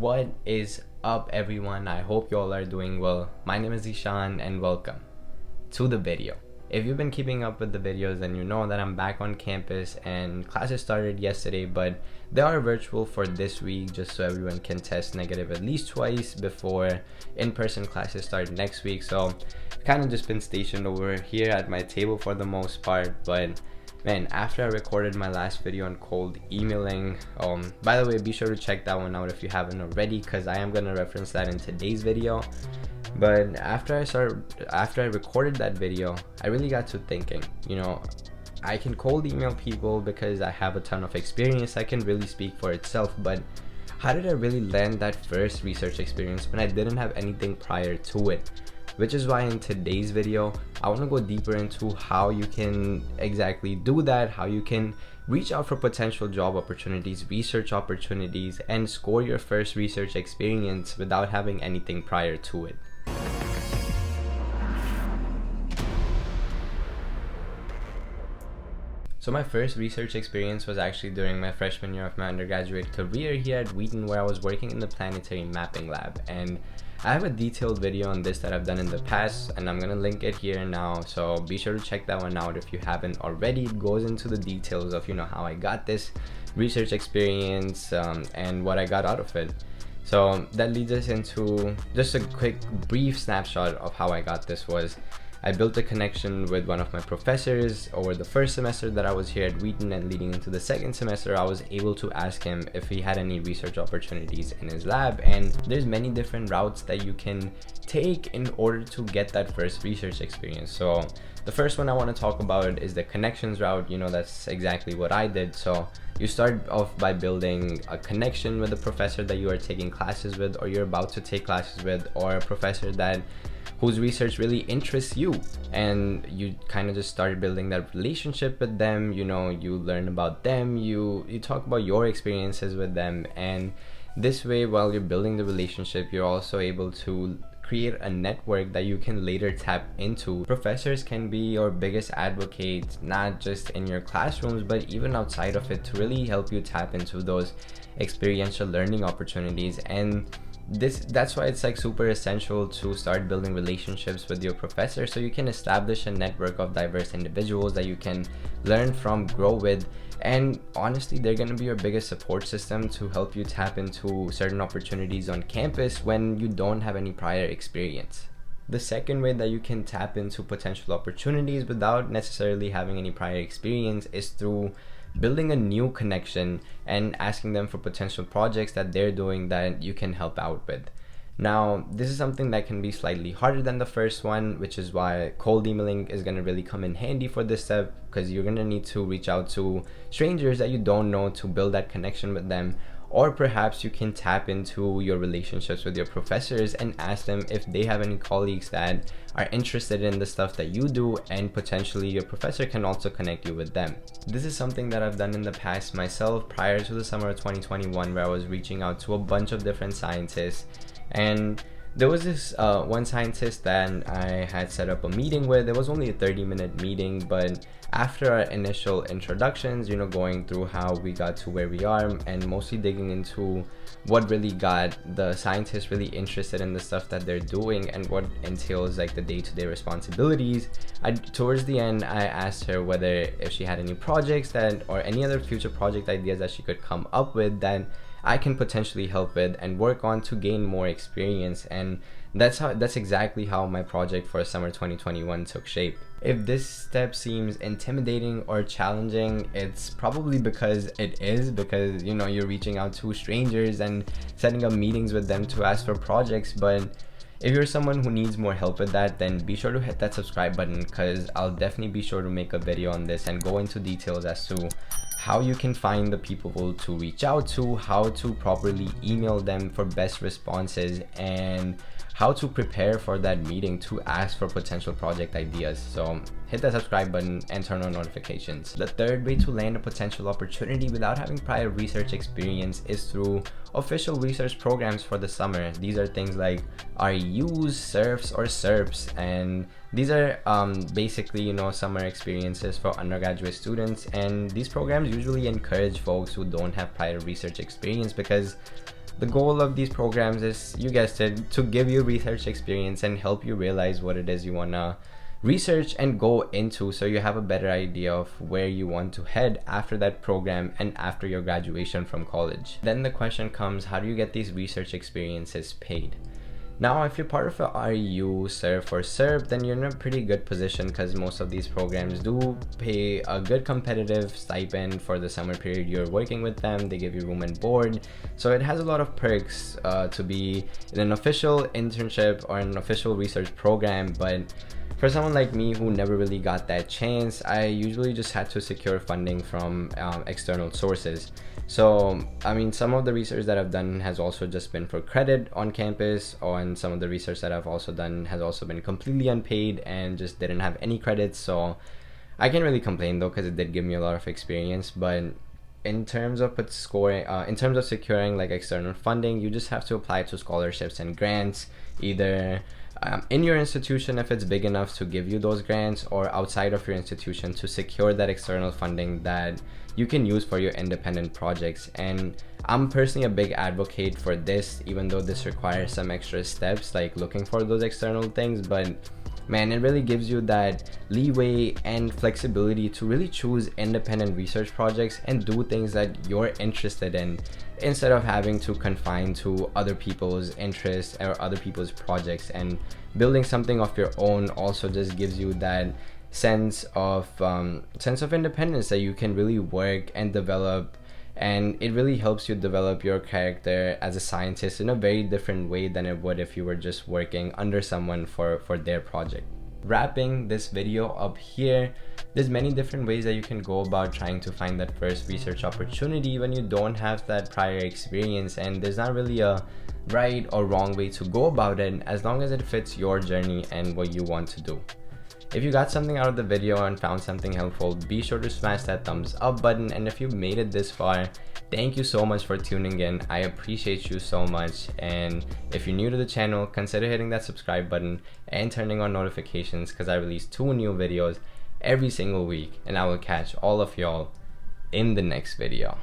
What is up, everyone? I hope you all are doing well. My name is Ishaan and welcome to the video. If you've been keeping up with the videos, then you know that I'm back on campus and classes started yesterday, but they are virtual for this week just so everyone can test negative at least twice before in-person classes start next week. So I've kind of just been stationed over here at my table for the most part, but man, after I recorded my last video on cold emailing, by the way, be sure to check that one out if you haven't already, because I am gonna reference that in today's video. But after I recorded that video, I really got to thinking, I can cold email people because I have a ton of experience that can really speak for itself, but how did I really land that first research experience when I didn't have anything prior to it? Which is why in today's video, I want to go deeper into how you can exactly do that, how you can reach out for potential job opportunities, research opportunities, and score your first research experience without having anything prior to it. So my first research experience was actually during my freshman year of my undergraduate career here at Wheaton, where I was working in the planetary mapping lab. And I have a detailed video on this that I've done in the past, and I'm gonna link it here now, so be sure to check that one out if you haven't already. It goes into the details of how I got this research experience and what I got out of it. So that leads us into just a quick brief snapshot of how I got this. Was I built a connection with one of my professors over the first semester that I was here at Wheaton, and leading into the second semester I was able to ask him if he had any research opportunities in his lab. And there's many different routes that you can take in order to get that first research experience. So the first one I want to talk about is the connections route. That's exactly what I did. So you start off by building a connection with a professor that you are taking classes with, or you're about to take classes with, or a professor whose research really interests you, and you kind of just start building that relationship with them. You learn about them, you talk about your experiences with them, and this way, while you're building the relationship, you're also able to create a network that you can later tap into. Professors can be your biggest advocate, not just in your classrooms but even outside of it, to really help you tap into those experiential learning opportunities. And that's why it's super essential to start building relationships with your professor, so you can establish a network of diverse individuals that you can learn from, grow with, and honestly, they're going to be your biggest support system to help you tap into certain opportunities on campus when you don't have any prior experience. The second way that you can tap into potential opportunities without necessarily having any prior experience is through building a new connection and asking them for potential projects that they're doing that you can help out with. Now, this is something that can be slightly harder than the first one, which is why cold emailing is going to really come in handy for this step, because you're going to need to reach out to strangers that you don't know to build that connection with them. Or perhaps you can tap into your relationships with your professors and ask them if they have any colleagues that are interested in the stuff that you do, and potentially your professor can also connect you with them. This is something that I've done in the past myself prior to the summer of 2021, where I was reaching out to a bunch of different scientists. And there was this one scientist that I had set up a meeting with. It was only a 30-minute meeting, but after our initial introductions, going through how we got to where we are, and mostly digging into what really got the scientists really interested in the stuff that they're doing and what entails the day-to-day responsibilities, towards the end I asked her whether if she had any projects or any other future project ideas that she could come up with that I can potentially help with and work on to gain more experience. And that's exactly how my project for summer 2021 took shape. If this step seems intimidating or challenging, it's probably because you're reaching out to strangers and setting up meetings with them to ask for projects. But if you're someone who needs more help with that, then be sure to hit that subscribe button, because I'll definitely be sure to make a video on this and go into details as to how you can find the people to reach out to, how to properly email them for best responses, and how to prepare for that meeting to ask for potential project ideas. So hit that subscribe button and turn on notifications. The third way to land a potential opportunity without having prior research experience is through official research programs for the summer. These are things like REUs, SERFs, or SERPs, and these are basically summer experiences for undergraduate students. And these programs usually encourage folks who don't have prior research experience, because the goal of these programs is, you guessed it, to give you research experience and help you realize what it is you want to research and go into, so you have a better idea of where you want to head after that program and after your graduation from college. Then the question comes, how do you get these research experiences paid? Now, if you're part of a REU, SERP or SERP, then you're in a pretty good position because most of these programs do pay a good competitive stipend for the summer period you're working with them. They give you room and board. So it has a lot of perks to be in an official internship or an official research program. But for someone like me who never really got that chance, I usually just had to secure funding from external sources. So, I mean, some of the research that I've done has also just been for credit on campus, and some of the research that I've also done has also been completely unpaid and just didn't have any credits. So I can't really complain though, because it did give me a lot of experience. But in terms of securing like external funding, you just have to apply to scholarships and grants, either in your institution if it's big enough to give you those grants, or outside of your institution to secure that external funding that you can use for your independent projects. And I'm personally a big advocate for this, even though this requires some extra steps like looking for those external things. But man, it really gives you that leeway and flexibility to really choose independent research projects and do things that you're interested in, instead of having to confine to other people's interests or other people's projects. And building something of your own also just gives you that sense of independence that you can really work and develop, and it really helps you develop your character as a scientist in a very different way than it would if you were just working under someone for their project. Wrapping this video up here, there's many different ways that you can go about trying to find that first research opportunity when you don't have that prior experience, and there's not really a right or wrong way to go about it as long as it fits your journey and what you want to do. If you got something out of the video and found something helpful, be sure to smash that thumbs up button. And if you made it this far, thank you so much for tuning in. I appreciate you so much. And if you're new to the channel, consider hitting that subscribe button and turning on notifications, because I release 2 new videos every single week, and I will catch all of y'all in the next video.